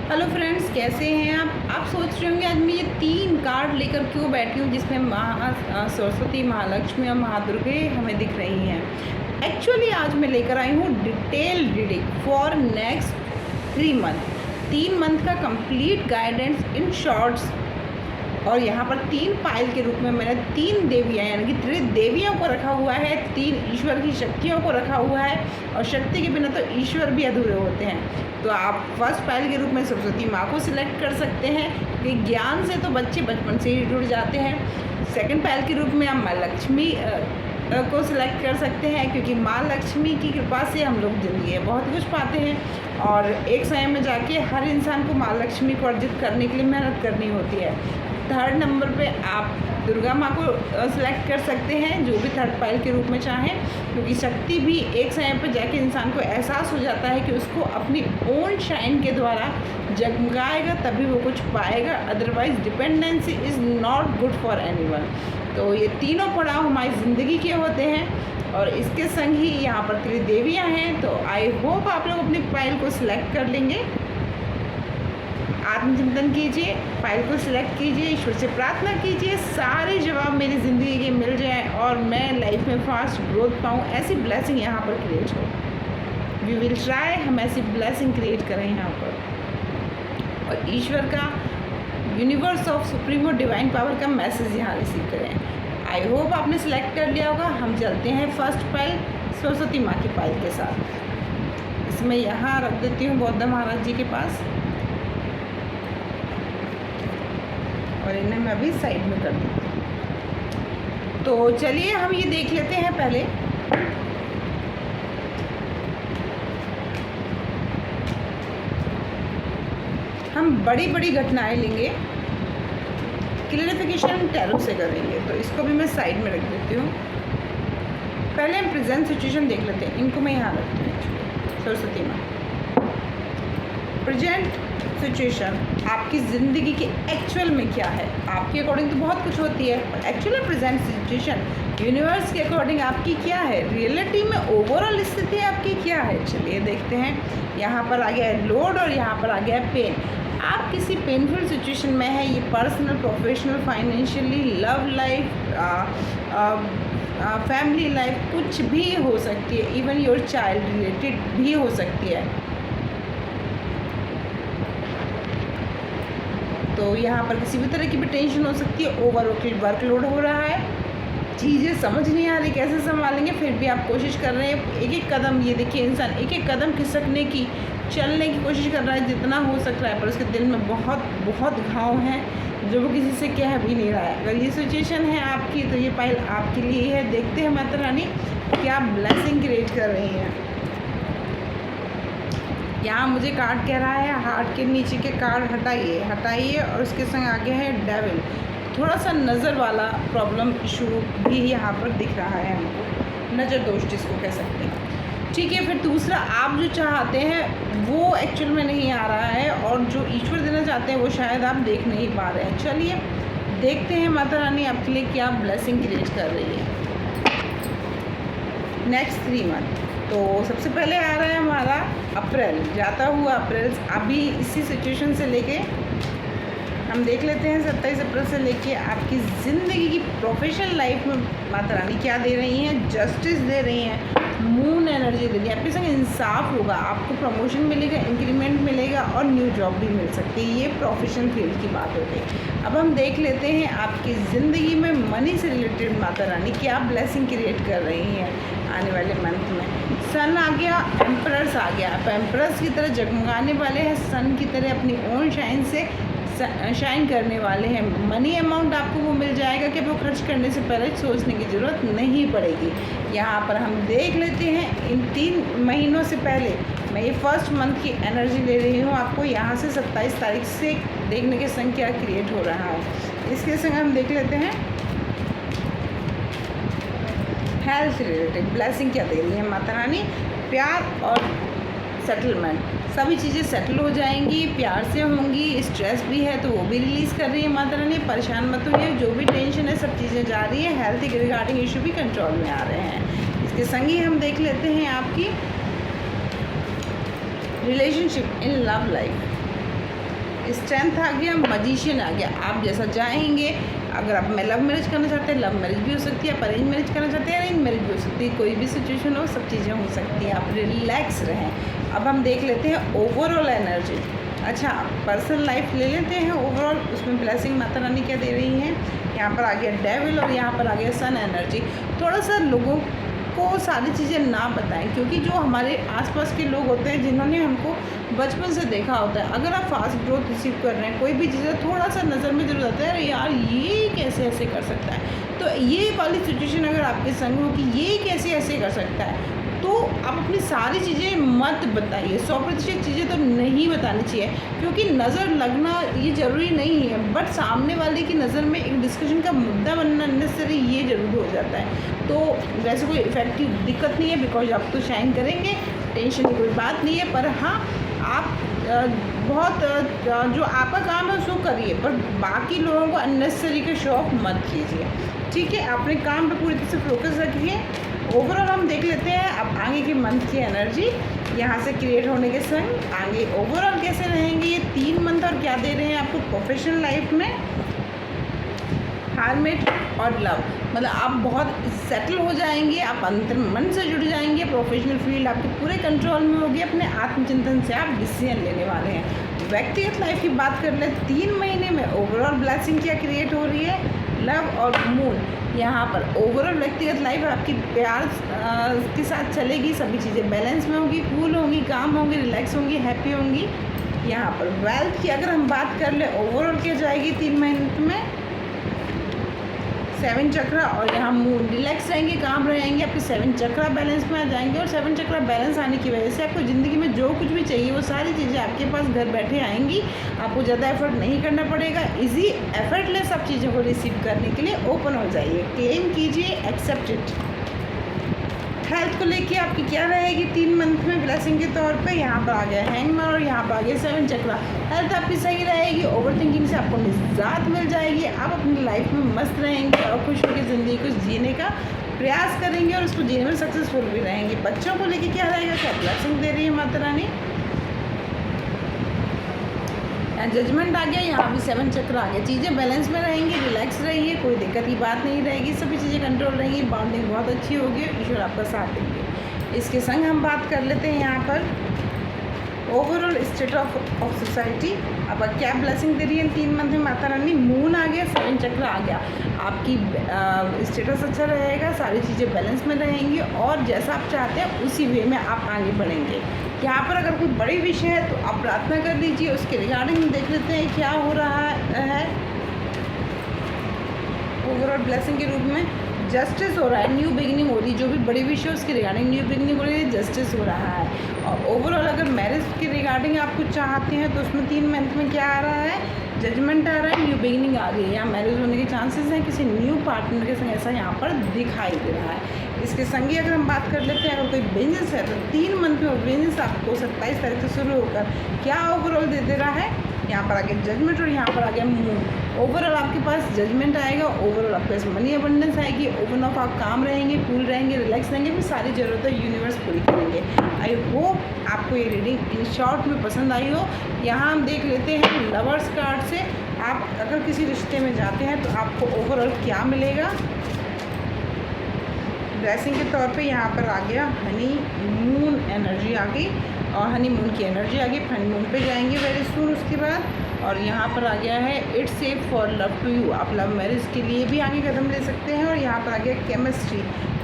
Hello friends, कैसे हैं आप सोच रहे होंगे आज मैं ये 3 कार्ड लेकर क्यों बैठी हूँ जिसमें सरस्वती, महालक्ष्मी और महादुर्गे हमें दिख रही हैं। एक्चुअली आज मैं लेकर आई हूँ detail reading for next 3 month का कंप्लीट गाइडेंस इन शॉर्ट्स। और यहाँ पर 3 पायल के रूप में मैंने 3 देवियाँ यानी कि 3 देवियों को रखा हुआ है, 3 ईश्वर की शक्तियों को रखा हुआ है। और शक्ति के बिना तो ईश्वर भी अधूरे होते हैं। तो आप फर्स्ट पायल के रूप में सरस्वती माँ को सिलेक्ट कर सकते हैं कि ज्ञान से तो बच्चे बचपन से ही जुड़ जाते हैं। सेकंड पायल के रूप में आप माँ लक्ष्मी को सिलेक्ट कर सकते हैं, क्योंकि माँ लक्ष्मी की कृपा से हम लोग ज़िंदगी में बहुत कुछ पाते हैं। और एक समय में जाके हर इंसान को माँ लक्ष्मी को अर्जित करने के लिए मेहनत करनी होती है। थर्ड नंबर पे आप दुर्गा माँ को सिलेक्ट कर सकते हैं, जो भी थर्ड पायल के रूप में चाहें, क्योंकि शक्ति भी एक समय पर जाके इंसान को एहसास हो जाता है कि उसको अपनी ओन शाइन के द्वारा जगमगाएगा तभी वो कुछ पाएगा, otherwise dependency is not good for anyone. तो ये तीनों पड़ाव हमारी ज़िंदगी के होते हैं और इसके संग ही यहाँ पर 3 देवियाँ हैं। तो आई होप आप लोग अपनी पायल को सिलेक्ट कर लेंगे। आत्मचिंतन कीजिए, फाइल को सिलेक्ट कीजिए, ईश्वर से प्रार्थना कीजिए सारे जवाब मेरी ज़िंदगी के मिल जाएं और मैं लाइफ में फास्ट ग्रोथ पाऊँ, ऐसी ब्लेसिंग यहाँ पर क्रिएट हो। वी विल ट्राई, हम ऐसी ब्लेसिंग क्रिएट करें यहाँ पर और ईश्वर का, universe of supremo divine power का मैसेज यहाँ रिसीव करें। आई होप आपने सिलेक्ट कर लिया होगा। हम चलते हैं फर्स्ट पायल सरस्वती माँ की पायल के साथ। इसमें यहाँ रख देती हूँ बौद्ध महाराज जी के पास और इन्हें मैं अभी साइड में कर देती हूँ। तो चलिए हम ये देख लेते हैं पहले। हम बड़ी बड़ी घटनाएं लेंगे, क्लियरिफिकेशन टैरो से करेंगे, तो इसको भी मैं साइड में रख देती हूँ। पहले हम प्रेजेंट सिचुएशन देख लेते हैं। इनको मैं यहाँ रखती हूँ। सरस्वती माँ, प्रेजेंट सिचुएशन आपकी ज़िंदगी के एक्चुअल में क्या है। आपके अकॉर्डिंग तो बहुत कुछ होती है, पर एक्चुअल प्रेजेंट सिचुएशन यूनिवर्स के अकॉर्डिंग आपकी क्या है, रियलिटी में ओवरऑल स्थिति आपकी क्या है। चलिए देखते हैं। यहाँ पर आ गया है लोड और यहाँ पर आ गया है पेन। आप किसी पेनफुल सिचुएशन में है, ये personal, professional, financially, love life, family life, कुछ भी हो सकती है। इवन योर चाइल्ड रिलेटेड भी हो सकती है। तो यहाँ पर किसी भी तरह की भी टेंशन हो सकती है, ओवर वर्कलोड हो रहा है, चीज़ें समझ नहीं आ रही कैसे संभालेंगे, फिर भी आप कोशिश कर रहे हैं। एक एक कदम, ये देखिए इंसान एक एक कदम खिसकने की, चलने की कोशिश कर रहा है जितना हो सक रहा है, पर उसके दिल में बहुत बहुत घाव हैं जो वो किसी से कह भी नहीं रहा है। अगर ये सिचुएशन है आपकी तो ये पाइल आपके लिए है। देखते हैं माता रानी क्या ब्लेसिंग क्रिएट कर रही हैं। यहाँ मुझे कार्ड कह रहा है हार्ट के नीचे के कार्ड हटाइए हटाइए, और उसके संग आगे है डेविल। थोड़ा सा नज़र वाला प्रॉब्लम इशू भी यहाँ पर दिख रहा है हमको, नज़र दोष जिसको कह सकते हैं। ठीक है, फिर दूसरा आप जो चाहते हैं वो एक्चुअल में नहीं आ रहा है, और जो ईश्वर देना चाहते हैं वो शायद आप देख नहीं पा रहे हैं। चलिए देखते हैं माता रानी आपके लिए क्या ब्लेसिंग क्रिएट कर रही है नेक्स्ट 3 मंथ। तो सबसे पहले आ रहा है हमारा अप्रैल, जाता हुआ अप्रैल। अभी इसी सिचुएशन से लेके हम देख लेते हैं 27 अप्रैल से लेके आपकी ज़िंदगी की प्रोफेशनल लाइफ में माता रानी क्या दे रही हैं। जस्टिस दे रही हैं, मून एनर्जी दे रही है। आपके संग इंसाफ होगा, आपको प्रमोशन मिलेगा, इंक्रीमेंट मिलेगा और न्यू जॉब भी मिल सकती है। ये प्रोफेशनल फील्ड की बात हो गई। अब हम देख लेते हैं आपकी ज़िंदगी में मनी से रिलेटेड माता रानी क्या ब्लेसिंग क्रिएट कर रही हैं आने वाले मंथ में। सन आ गया, एम्परर्स आ गया। आप एम्परर्स की तरह जगमगाने वाले हैं, सन की तरह अपनी ओन शाइन से शाइन करने वाले हैं। मनी अमाउंट आपको वो मिल जाएगा कि वो खर्च करने से पहले सोचने की ज़रूरत नहीं पड़ेगी। यहाँ पर हम देख लेते हैं इन 3 महीनों से पहले मैं ये फर्स्ट मंथ की एनर्जी ले रही हूँ आपको। यहाँ से 27 तारीख से देखने के संग क्या क्रिएट हो रहा है। इसके संग हम देख लेते हैं हेल्थ रिलेटेड ब्लेसिंग क्या दे रही है माता रानी। प्यार और सेटलमेंट, सभी चीज़ें सेटल हो जाएंगी, प्यार से होंगी। स्ट्रेस भी है तो वो भी रिलीज़ कर रही है माता रानी। परेशान मत होइए, जो भी टेंशन है सब चीज़ें जा रही है। हेल्थ के रिगार्डिंग इशू भी कंट्रोल में आ रहे हैं। इसके संग ही हम देख लेते हैं आपकी relationship in love life. Strength आ गया, मैजिशियन आ गया। आप जैसा चाहेंगे, अगर आप लव मैरिज करना चाहते हैं, लव मैरिज भी हो सकती है। आप अरेंज मैरिज करना चाहते हैं, अरेंज मैरिज भी हो सकती है। कोई भी सिचुएशन हो, सब चीज़ें हो सकती हैं। आप रिलैक्स रहें। अब हम देख लेते हैं ओवरऑल एनर्जी। अच्छा, पर्सनल लाइफ ले लेते हैं ओवरऑल, उसमें ब्लेसिंग माता रानी क्या दे रही हैं। यहाँ पर आ गया डेविल और यहाँ पर आ गया सन एनर्जी। थोड़ा सा लोगों को सारी चीज़ें ना बताएं, क्योंकि जो हमारे आसपास के लोग होते हैं जिन्होंने हमको बचपन से देखा होता है, अगर आप फास्ट ग्रोथ रिसीव कर रहे हैं, कोई भी चीज़ें थोड़ा सा नज़र में जरूर आता है, अरे यार ये कैसे ऐसे कर सकता है। तो ये वाली सिचुएशन अगर आपके संग हो कि ये कैसे ऐसे कर सकता है, तो आप अपनी सारी चीज़ें मत बताइए। 100% चीज़ें तो नहीं बतानी चाहिए, क्योंकि नज़र लगना ये ज़रूरी नहीं है, बट सामने वाले की नज़र में एक डिस्कशन का मुद्दा बनना नेसेसरी ये ज़रूर हो जाता है। तो वैसे कोई इफेक्टिव दिक्कत नहीं है, बिकॉज आप तो शाइन करेंगे, टेंशन की कोई बात नहीं है। पर हाँ, आप बहुत जो आपका काम है उसको करिए, पर बाकी लोगों को अननेसेसरी का शो ऑफ मत कीजिए। ठीक है, अपने काम पे पूरी तरह से फोकस रखिए। ओवरऑल हम देख लेते हैं अब आगे के मंथ की एनर्जी यहाँ से क्रिएट होने के संग आगे ओवरऑल कैसे रहेंगे ये 3 मंथ, और क्या दे रहे हैं आपको प्रोफेशनल लाइफ में। हार्मेट और लव, मतलब आप बहुत सेटल हो जाएंगे, आप अंतर मन से जुड़ जाएंगे, प्रोफेशनल फील्ड आपके पूरे कंट्रोल में होगी, अपने आत्मचिंतन से आप डिसीजन लेने वाले हैं। व्यक्तिगत लाइफ की बात कर ले, 3 महीने में ओवरऑल ब्लेसिंग क्या क्रिएट हो रही है, लव और मून। यहाँ पर ओवरऑल व्यक्तिगत लाइफ आपकी प्यार के साथ चलेगी, सभी चीज़ें बैलेंस में होंगी, कूल होंगी, काम होंगी, रिलैक्स होंगी, हैप्पी होंगी। यहाँ पर वेल्थ की अगर हम बात कर ले, ओवरऑल क्या जाएगी 3 महीने में 7 चक्रा, और यहाँ मून रिलैक्स रहेंगे, काम रहेंगे, आपके 7 चक्रा बैलेंस में आ जाएंगे। और 7 चक्रा बैलेंस आने की वजह से आपको ज़िंदगी में जो कुछ भी चाहिए वो सारी चीज़ें आपके पास घर बैठे आएंगी। आपको ज़्यादा एफर्ट नहीं करना पड़ेगा, इजी एफर्टलेस आप चीज़ों को रिसीव करने के लिए ओपन हो जाइए, क्लेम कीजिए, एक्सेप्ट इट। हेल्थ को लेके आपकी क्या रहेगी 3 मंथ में ब्लेसिंग के तौर पे, यहाँ पर आ गया हैंगमैन और यहाँ पर आ गया 7 चक्रा। हेल्थ आपकी सही रहेगी, ओवर थिंकिंग से आपको निजात मिल जाएगी, आप अपनी लाइफ में मस्त रहेंगे और खुश होकर ज़िंदगी को जीने का प्रयास करेंगे और उसको जीने में सक्सेसफुल भी रहेंगे। बच्चों को लेके क्या रहेगा, क्या ब्लेसिंग दे रही है माता रानी। जजमेंट आ गया, यहाँ भी 7 चक्र आ गया, चीज़ें बैलेंस में रहेंगी, रिलैक्स रहिए, कोई दिक्कत की बात नहीं रहेगी, सभी चीज़ें कंट्रोल रहेंगी, बॉन्डिंग बहुत अच्छी होगी, ईश्वर आपका साथ देंगे। इसके संग हम बात कर लेते हैं यहाँ पर ओवरऑल स्टेट ऑफ सोसाइटी। अब क्या ब्लेसिंग दे रही है 3 मंथ में माता रानी। मून आ गया, 7 चक्र आ गया, आपकी स्टेटस अच्छा रहेगा, सारी चीज़ें बैलेंस में रहेंगी और जैसा आप चाहते हैं उसी वे में आप आगे बढ़ेंगे। यहाँ पर अगर कोई बड़ी विषय है तो आप प्रार्थना कर लीजिए, उसके रिगार्डिंग देख लेते हैं क्या हो रहा है। ओवरऑल ब्लेसिंग के रूप में जस्टिस हो रहा है, न्यू बिगिनिंग हो रही है, जो भी बड़ी विषय उसके रिगार्डिंग न्यू बिगिनिंग हो रही है, जस्टिस हो रहा है। और ओवरऑल अगर मैरिज के रिगार्डिंग आप कुछ चाहते हैं तो उसमें 3 मंथ में क्या आ रहा है, जजमेंट आ रहा है, न्यू बिगिनिंग आ रही है, यहाँ मैरिज होने के चांसेस हैं, किसी न्यू पार्टनर के संग ऐसा यहाँ पर दिखाई दे रहा है। इसके संग ही अगर हम बात कर लेते हैं, अगर कोई बिजनेस है तो 3 मंथ में बिजनेस आपको 27 तारीख से शुरू होकर क्या ओवरऑल दे रहा है, यहाँ पर आ गया जजमेंट और यहाँ पर आ गया मून। ओवरऑल आपके पास जजमेंट आएगा, ओवरऑल आपके पास मनी अबंडेंस आएगी, ओपन ऑफ आप काम रहेंगे, कूल रहेंगे, रिलैक्स रहेंगे, फिर सारी ज़रूरतें यूनिवर्स पूरी करेंगे। आई होप आपको ये रीडिंग इन शॉर्ट में पसंद आई हो। यहाँ हम देख लेते हैं लवर्स कार्ड से, आप अगर किसी रिश्ते में जाते हैं तो आपको ओवरऑल क्या मिलेगा। ब्लेसिंग के तौर पे यहाँ पर आ गया हनी मून एनर्जी आ गई और हनी मून की एनर्जी आ गई, हनी मून पे जाएंगे वेरी सून उसके बाद। और यहाँ पर आ गया है it's safe for love to you, आप लव मैरिज के लिए भी आगे कदम ले सकते हैं। और यहाँ पर आ गया केमिस्ट्री,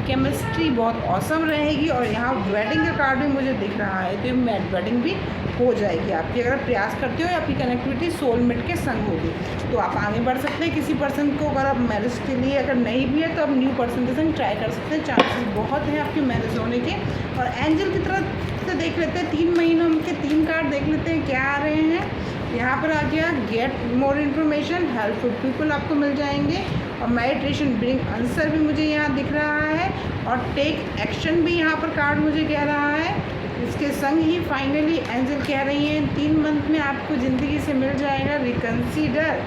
केमिस्ट्री बहुत औसम रहेगी और यहाँ वेडिंग का कार्ड भी मुझे दिख रहा है, तो वेडिंग भी हो जाएगी आपकी अगर प्रयास करते हो, आपकी कनेक्टिविटी सोलमेट के संग होगी तो आप आगे बढ़ सकते हैं। किसी पर्सन को अगर आप मैरिज के लिए अगर नहीं भी है तो आप न्यू पर्सन के संग ट्राई कर सकते हैं, चांसेस बहुत हैं आपकी मैरिज होने के। और एंजल की तरफ से देख लेते हैं 3 महीनों के 3 कार्ड देख लेते हैं क्या आ रहे हैं। यहाँ पर आ गया get more information, helpful people आपको मिल जाएंगे और मेडिटेशन ब्रिंग आंसर भी मुझे यहाँ दिख रहा है और टेक एक्शन भी यहाँ पर कार्ड मुझे कह रहा है। इसके संग ही फाइनली एंजल कह रही हैं 3 मंथ में आपको ज़िंदगी से मिल जाएगा रिकन्सीडर,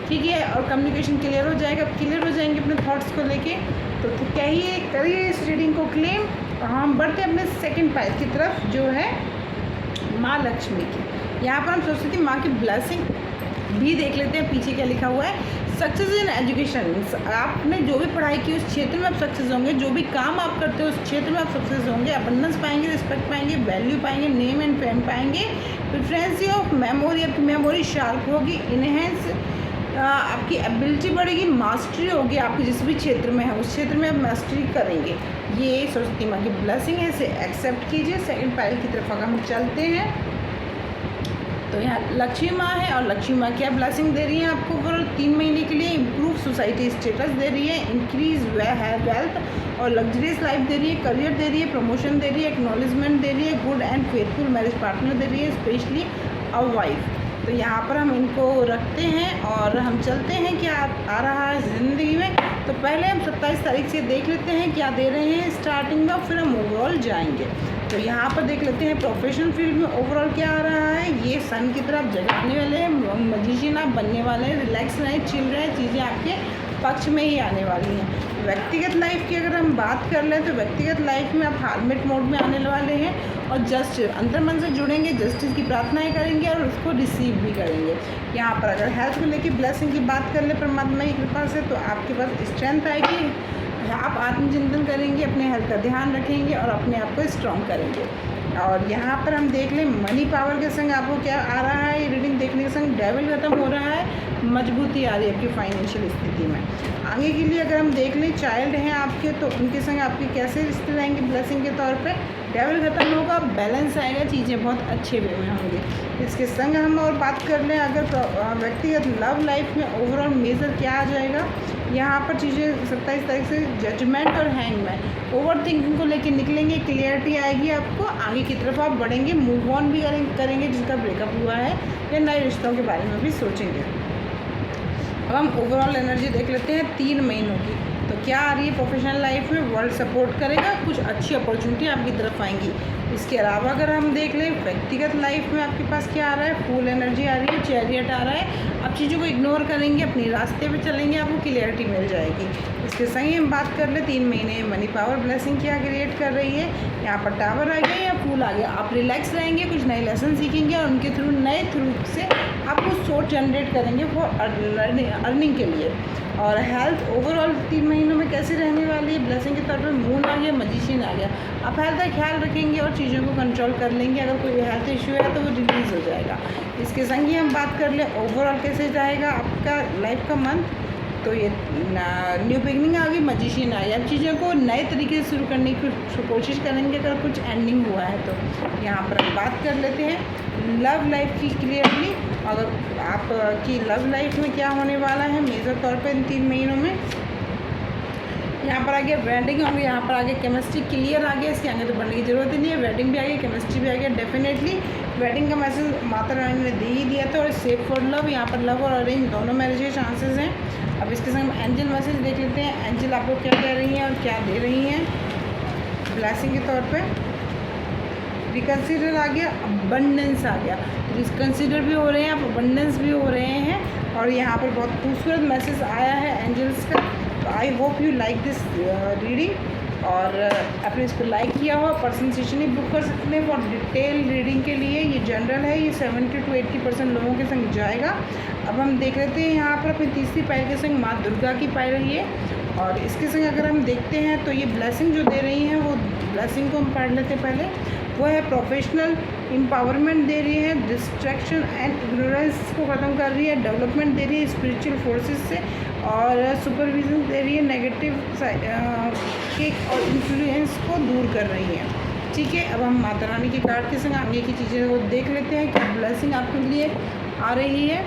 ठीक है, और कम्युनिकेशन क्लियर हो जाएगा, क्लियर हो जाएंगे अपने थॉट्स को लेके। तो कहिए करिए इस रीडिंग को क्लेम। और हम बढ़ते अपने सेकंड पाइप की तरफ जो है माँ लक्ष्मी की। यहाँ पर हम सोचते थे माँ की ब्लेसिंग भी देख लेते हैं पीछे क्या लिखा हुआ है। सक्सेस इन एजुकेशन, आपने जो भी पढ़ाई की उस क्षेत्र में आप सक्सेस होंगे, जो भी काम आप करते हो उस क्षेत्र में आप सक्सेस होंगे, अबंडेंस पाएंगे, रिस्पेक्ट पाएंगे, वैल्यू पाएंगे, नेम एंड फेम पाएंगे, प्रिफ्रेंसी ऑफ मेमोरी, आपकी मेमोरी शार्प होगी, इनहेंस आपकी एबिलिटी बढ़ेगी, मास्टरी होगी आपकी जिस भी क्षेत्र में है उस क्षेत्र में आप मास्टरी करेंगे। ये सरस्वती माँ की ब्लेसिंग है, इसे एक्सेप्ट कीजिए। सेकंड पाइल की तरफ अगर हम चलते हैं तो यहाँ लक्ष्मी माँ है, और लक्ष्मी माँ क्या ब्लेसिंग दे रही है आपको ओवरऑल 3 महीने के लिए। इम्प्रूव सोसाइटी स्टेटस दे रही है, इंक्रीज वेल्थ और लग्जरियस लाइफ दे रही है, करियर दे रही है, प्रमोशन दे रही है, एक्नॉलेजमेंट दे रही है, good and faithful marriage partner दे रही है, स्पेशली अ वाइफ। तो यहाँ पर हम इनको रखते हैं और हम चलते हैं क्या आ रहा है ज़िंदगी में। तो पहले हम 27 तारीख से देख लेते हैं क्या दे रहे हैं स्टार्टिंग में, और फिर हम ओवरऑल जाएंगे। तो यहाँ पर देख लेते हैं प्रोफेशनल फील्ड में ओवरऑल क्या आ रहा है। ये सन की तरफ जगाने वाले हैं, मजिशियन आप बनने वाले हैं, रिलैक्स रहें, चिल रहे, चीज़ें आपके पक्ष में ही आने वाली हैं। व्यक्तिगत लाइफ की अगर हम बात कर लें तो व्यक्तिगत लाइफ में आप हार्मेट मोड में आने वाले हैं और जस्ट अंतर मन से जुड़ेंगे, जस्टिस की प्रार्थनाएं करेंगे और उसको रिसीव भी करेंगे। यहाँ पर अगर हेल्थ को लेकर ब्लेसिंग की बात कर ले परमात्मा की कृपा से, तो आपके पास स्ट्रेंथ आएगी, आप आत्मचिंतन करेंगे, अपने हेल्थ का ध्यान रखेंगे और अपने आप को स्ट्रॉन्ग करेंगे। और यहाँ पर हम देख लें मनी पावर के संग आपको क्या आ रहा है, ये रीडिंग देखने के संग डेविल खत्म हो रहा है, मजबूती आ रही है आपकी फाइनेंशियल स्थिति में। आगे के लिए अगर हम देख लें चाइल्ड हैं आपके, तो उनके संग आपके कैसे रिश्ते रहेंगे ब्लेसिंग के तौर पे। डेविल खत्म होगा, बैलेंस आएगा, चीज़ें बहुत अच्छे वे में होंगी। इसके संग हम और बात कर लें अगर व्यक्तिगत लव लाइफ में ओवरऑल मेजर क्या आ जाएगा। यहाँ पर चीज़ें 27 तारीख से जजमेंट और हैंगमैन, ओवर थिंकिंग को लेके निकलेंगे, क्लियरिटी आएगी आपको, आगे की तरफ आप बढ़ेंगे, मूव ऑन भी करेंगे जिसका ब्रेकअप हुआ है, या नए रिश्तों के बारे में भी सोचेंगे। अब हम ओवरऑल एनर्जी देख लेते हैं 3 महीनों की। तो क्या आ रही है प्रोफेशनल लाइफ में, वर्ल्ड सपोर्ट करेगा, कुछ अच्छी अपॉर्चुनिटी आपकी तरफ आएंगी। इसके अलावा अगर हम देख लें व्यक्तिगत लाइफ में आपके पास क्या आ रहा है, फुल एनर्जी आ रही है, चैरियट आ रहा है, आप चीज़ों को इग्नोर करेंगे, अपने रास्ते पे चलेंगे, आपको क्लियरिटी मिल जाएगी। इसके संग हम बात कर ले 3 महीने मनी पावर ब्लेसिंग क्या क्रिएट कर रही है। यहाँ पर टावर आ गया या फूल आ गया, आप रिलैक्स रहेंगे, कुछ नए लेसन सीखेंगे और उनके थ्रू से आप कुछ सोर्स जनरेट करेंगे फॉर अर्निंग के लिए। और हेल्थ ओवरऑल 3 महीनों में कैसे रहने वाली है ब्लेसिंग के तौर पर, मून आ गया, मजिशियन आ गया, आप हेल्थ का ख्याल रखेंगे और चीज़ों को कंट्रोल कर लेंगे। अगर कोई हेल्थ इशू है तो वो रिलीज़ हो जाएगा। इसके संग ही हम बात कर ले ओवरऑल कैसे जाएगा आपका लाइफ का मंथ। तो ये न्यू बिगनिंग आ गई, मजिशियन आ गया, अब चीज़ों को नए तरीके से शुरू करने की कोशिश करेंगे अगर कुछ एंडिंग हुआ है तो। यहाँ पर हम बात कर लेते हैं लव लाइफ की क्लियरली, अगर आपकी लव लाइफ में क्या होने वाला है मेजर तौर पे इन 3 महीनों में। यहाँ पर आगे वेडिंग होंगे, यहाँ पर आगे केमिस्ट्री क्लियर आ गया, इसके आगे तो बढ़ने की ज़रूरत ही नहीं है, वेडिंग भी आ गई, केमिस्ट्री भी आ गया। डेफिनेटली वेडिंग का मैसेज माता रानी ने दे ही दिया था, और सेफ फॉर लव, यहाँ पर लव और अरेंज दोनों मैरिज के चांसेस हैं। अब इसके संग एंजल मैसेज देख लेते हैं, एंजल आपको क्या कह रही हैं और क्या दे रही हैं ब्लेसिंग के तौर पे। रिकन्सिडर आ गया, अबंडेंस आ गया, रिकन्सिडर भी हो रहे हैं आप, अबंडेंस भी हो रहे हैं, और यहाँ पर बहुत खूबसूरत मैसेज आया है एंजल्स का। तो I hope you like this reading, और आपने इसको लाइक किया हो, पर्सन सेशन ही बुक कर सकते हैं फॉर डिटेल रीडिंग के लिए। ये जनरल है, ये 70 to 80% लोगों के संग जाएगा। अब हम देख लेते हैं यहाँ पर अपनी तीसरी पायल के संग माँ दुर्गा की पायल रही है, और इसके संग अगर हम देखते हैं तो ये ब्लेसिंग जो दे रही हैं वो ब्लेसिंग को हम पढ़ लेते हैं पहले। वो है प्रोफेशनल एम्पावरमेंट दे रही है, डिस्ट्रैक्शन एंड इग्नोरेंस को ख़त्म कर रही है, डेवलपमेंट दे रही है स्पिरिचुअल फोर्सेस से, और सुपरविजन दे रही है नेगेटिव के और इन्फ्लुएंस को दूर कर रही है। ठीक है, अब हम माता रानी के कार्ड के संग आगे की चीज़ें वो देख लेते हैं कि ब्लेसिंग आपके लिए आ रही है।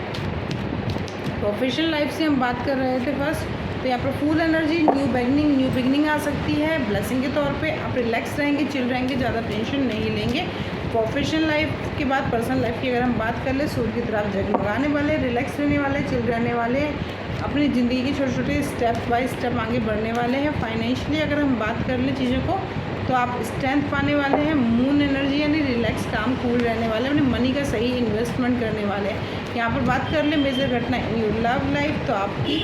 प्रोफेशनल लाइफ से हम बात कर रहे थे फर्स्ट, तो यहाँ पर फुल एनर्जी, न्यू बिगनिंग आ सकती है ब्लेसिंग के तौर पे। आप रिलैक्स रहेंगे, चिल रहेंगे, ज़्यादा टेंशन नहीं लेंगे। प्रोफेशनल लाइफ के बाद पर्सनल लाइफ की अगर हम बात कर ले, सूर्य की तरफ जगमगाने वाले, रिलैक्स रहने वाले, चिल रहने वाले, अपनी ज़िंदगी के छोटे छोटे स्टेप बाय स्टेप आगे बढ़ने वाले हैं। फाइनेंशियली अगर हम बात कर ले चीज़ों को, तो आप स्ट्रेंथ पाने वाले हैं। मून एनर्जी यानी रिलैक्स, काम कूल रहने वाले, अपने मनी का सही इन्वेस्टमेंट करने वाले हैं। यहाँ पर बात कर ले मेजर घटना इन योर लव लाइफ, तो आपकी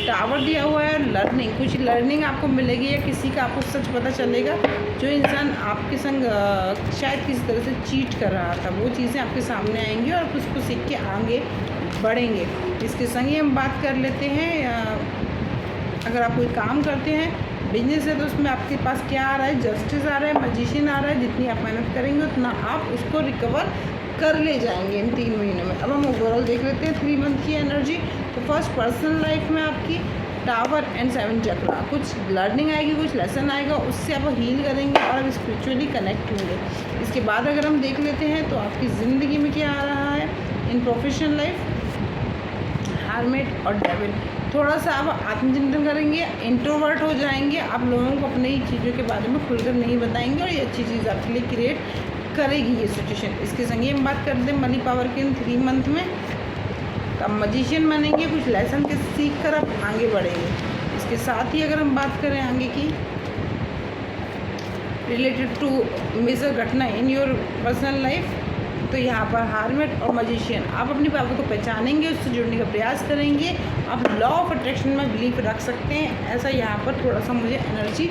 टावर दिया हुआ है, लर्निंग, कुछ लर्निंग आपको मिलेगी, या किसी का आपको सच पता चलेगा जो इंसान आपके संग शायद किसी तरह से चीट कर रहा था, वो चीज़ें आपके सामने आएंगी और उसको सीख के आगे बढ़ेंगे। इसके संग ही हम बात कर लेते हैं, अगर आप कोई काम करते हैं, बिजनेस है, तो उसमें आपके पास क्या आ रहा है, जस्टिस आ रहा है, मैजिशियन आ रहा है। जितनी आप मेहनत करेंगे उतना आप उसको रिकवर कर ले जाएंगे इन 3 महीनों में। अब हम ओवरऑल देख लेते हैं 3 मंथ की एनर्जी। तो फर्स्ट पर्सनल लाइफ में आपकी टावर एंड 7 चक्रा, कुछ लर्निंग आएगी, कुछ लेसन आएगा, उससे आप हील करेंगे और आप स्पिरिचुअली कनेक्ट होंगे। इसके बाद अगर हम देख लेते हैं तो आपकी ज़िंदगी में क्या आ रहा है इन प्रोफेशनल लाइफ, हार्मेट और डेविल। थोड़ा सा आप आत्मचिंतन करेंगे, इंट्रोवर्ट हो जाएंगे, आप लोगों को अपनी चीज़ों के बारे में खुलकर नहीं बताएंगे और ये अच्छी चीज़ आपके लिए क्रिएट करेगी ये सिचुएशन। इसके संग ही हम बात करते हैं मनी पावर के इन 3 मंथ में। तो आप मजिशियन बनेंगे, कुछ लेसन के सीख कर आप आगे बढ़ेंगे। इसके साथ ही अगर हम बात करें आगे की रिलेटेड टू मेजर घटना इन योर पर्सनल लाइफ, तो यहाँ पर हार्मेट और मजिशियन, आप अपनी पावर को पहचानेंगे, उससे जुड़ने का प्रयास करेंगे, आप लॉ ऑफ अट्रैक्शन में बिलीव रख सकते हैं, ऐसा यहाँ पर थोड़ा सा मुझे एनर्जी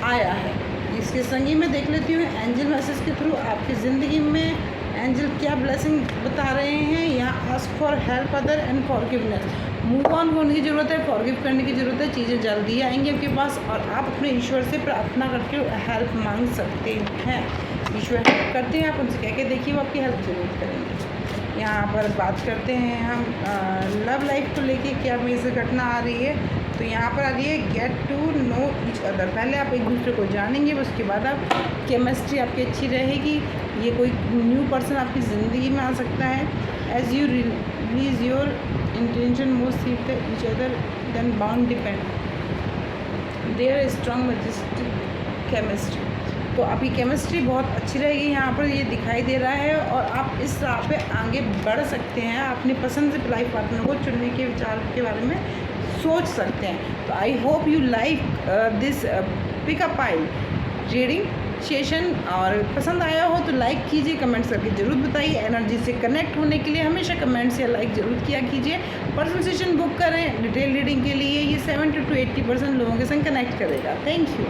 आया है। इसके संग ही मैं देख लेती हूँ एंजल मैसेज के थ्रू आपकी ज़िंदगी में एंजल क्या ब्लेसिंग बता रहे हैं। यहाँ ask for help other and forgiveness, move on होने की ज़रूरत है, फॉरगिव करने की ज़रूरत है, चीज़ें जल्दी आएंगी आपके पास और आप अपने ईश्वर से प्रार्थना करके हेल्प मांग सकते हैं। ईश्वर हेल्प करते हैं, आप उनसे कह के देखिए, वो आपकी हेल्प ज़रूर करेंगे। यहाँ पर बात करते हैं हम लव लाइफ को लेके क्या मेजर घटना आ रही है। तो यहाँ पर आ रही है get to know each other, पहले आप एक दूसरे को जानेंगे, उसके बाद आप केमिस्ट्री आपकी अच्छी रहेगी। ये कोई न्यू पर्सन आपकी ज़िंदगी में आ सकता है। As you release your intention most seep each other then bound depend their strong majestic chemistry. तो आपकी केमिस्ट्री बहुत अच्छी रहेगी, यहाँ पर ये दिखाई दे रहा है और आप इस राह पे आगे बढ़ सकते हैं। अपनी पसंद से लाइफ पार्टनर को चुनने के विचार के बारे में सोच सकते हैं। तो I hope you like this pickup I reading session, और पसंद आया हो तो लाइक कीजिए, कमेंट्स करके ज़रूर बताइए। एनर्जी से कनेक्ट होने के लिए हमेशा कमेंट्स या लाइक ज़रूर किया कीजिए। पर्सनल सेशन बुक करें डिटेल रीडिंग के लिए, ये 70 to 80% लोगों के संग कनेक्ट करेगा। Thank you.